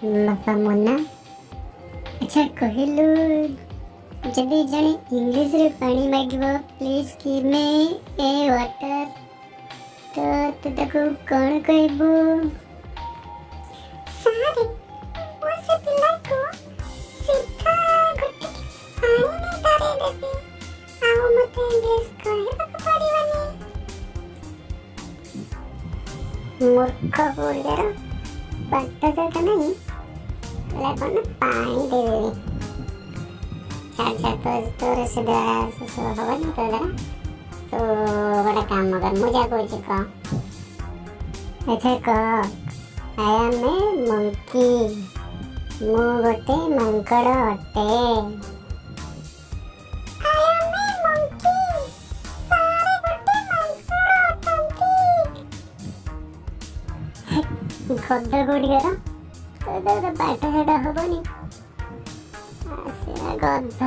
ବାପା ମନା। ଆଚ୍ଛା କହିଲୁ, ଯଦି ଜଣେ ଇଂଲିଶରେ ପାଣି ମାଗିବ ପ୍ଲିଜ୍ ଗିଭ୍ ମି ଏ ୱାଟର, ତ ତୁ ତାକୁ କ'ଣ କହିବୁ? ସାର୍, ମୁଁ ସେ ପିଲାକୁ ସିଧା ଗୋଟେ ପାଣି ଧରେଇଦେବି ଆଉ ମତେ ଇଂଲିଶ କହିବାକୁ ପଡ଼ିବନି। ମୂର୍ଖ ଓଡ଼ିଆର ପାଠ ସାଠ ନାହିଁ, ହେଲା କ'ଣ ପାଣି ଦେଇଦେବି। ଛାଡ଼ ତୋର ସୁଧା ଶେଷ ହବନି ତୋ ଦ୍ୱାରା। ତୁ ଗୋଟେ କାମ କର, ମୁଁ ଯାହା କହୁଛି କହ। ଆଚ୍ଛା କହ, ଆଇ ଆମ୍ ଏ ମଙ୍କି, ମୁଁ ଗୋଟେ ମାଙ୍କଡ଼ ଅଟେ। I am a monkey. Sir, ଗୋଟେ ମାଙ୍କଡ଼ ଅଟନ୍ତି। ଗଧ ଗୁଡ଼ିକର ତୋ ଦ୍ୱାରା ପାଠ ସାଠ ହବନି, ଆସିଲା ଗଧ।